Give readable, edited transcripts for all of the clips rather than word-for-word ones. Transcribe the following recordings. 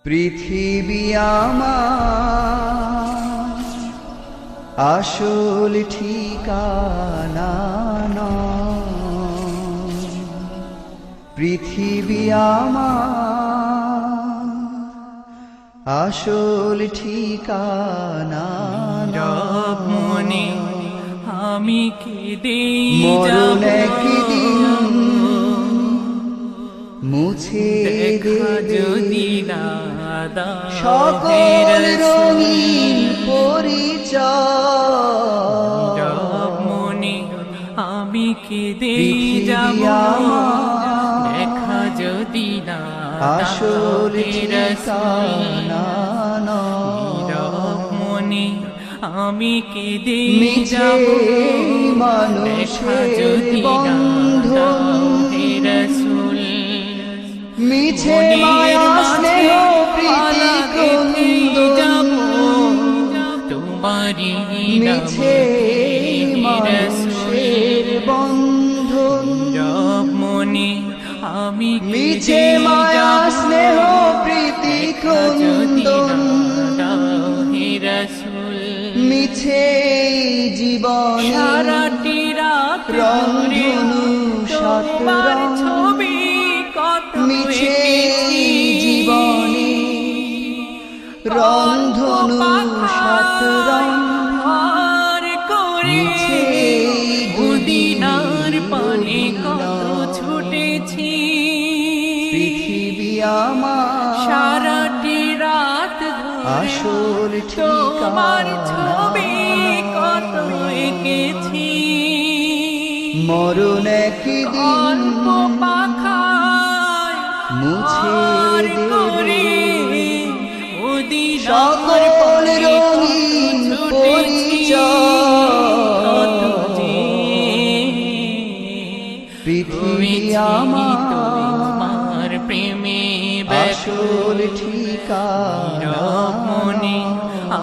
পৃথিবী আমার আসল ঠিকানা নয়। পৃথিবী আমার আসল ঠিকানা রব মনে আমি কেঁদে মরণ যাব, একদিন মুছে দেখা দেবে যদি না দাও সকল হে রঙিন রাসূল। পরিচয়। রব মনে আমি কেঁদে পৃথিবী যাব, আমার দেখা যদি না দাও আসল হে রাসূল। ঠিকানা নয়। রব মনে আমি কেঁদে মিছে যাব, দেখা মানুষের যদি না বন্ধন, দাও হে রাসূল। মিছে মনের মায়া মাঝে স্নেহ প্রীতি মালা গেঁথে যাব, ক্রন্দন, তোমারই মিছে নামে হে মানুষের রাসূল। বন্ধন, রব মনে আমি মিছে কেঁদে মায়া যাব, স্নেহ প্রীতি দেখা যদি না ক্রন্দন, দাও হে রাসূল। মিছে জীবনে সারাটি রাত ধরে রংধনু সাত তোমার রং, ছবি কত মিছে এঁকেছি। জীবনে রংধনু সাত রং, আর করে মিছে মদিনার পানে কত মদিনা। ছুটেছি। পৃথিবী আমার সারাটি রাত ধরে আসল তোমার ঠিকানা ছবি কত নয়। এঁকেছি। মরণ একদিন অল্প পাখায় মুছে আর করে দেবে মদিনার সকল পানে রঙিন কত ছুটেছি। কত যে পৃথিবী হয়েছি আমার তোমার প্রেমে আসল ঠিকানা রব মনে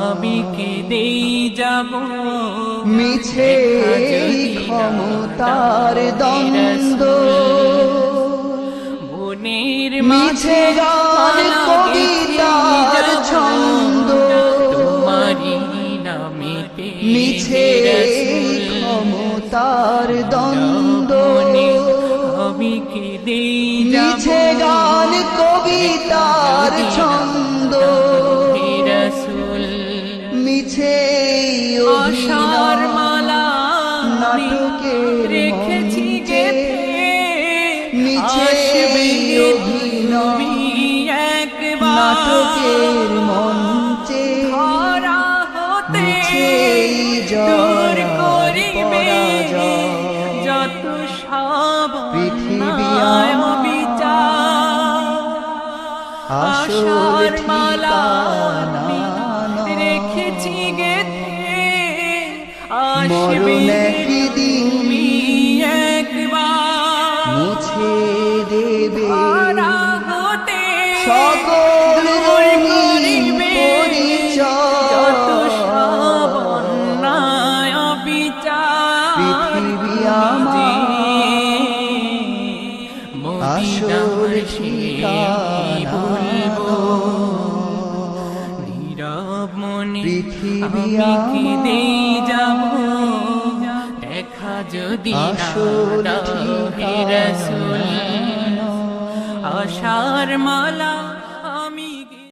আমি কেঁদেই যাব, মিছে দেখা যদি না ক্ষমতার দাও হে দ্বন্দ্ব, রাসূল। মনের মিছে মাঝে গান মালা কবিতার গেঁথে ছন্দ, যাব, তোমারই নামেতে মিছে হে রাসূল। ক্ষমতার দ্বন্দ্ব, মনে আমি কেঁদেই যাব, মিছে গান কবিতার ছন্দ, হে রাসূল। মিছে আশার অভিনয় মালা নাটকের রেখেছি মঞ্চে, গেথে, মিছে আসবে অভিনয় তুমি একবার নাটকের মঞ্চে, ধরা হতে মিছে দূর জয় করিবে পরাজয়। যত সব পৃথিবী অন্যায় আমার বিচার। আসল আশার মালা ঠিকানা নয়। রেখেছি গেথে, আসবে মরণ একদিন তুমি একবার মুছে দেবে ধরা হতে সকল দূর রঙিন করিবে পরিচয়। যত সব অন্যায় বিচার। পৃথিবী আমার আসল ঠিকানা বলবো নয়। নীরব মনে পৃথিবী আমি কেঁদেই যাব, দেখা যদি না আসল দাও হে ঠিকানা রাসূল। নয়। আশার মালা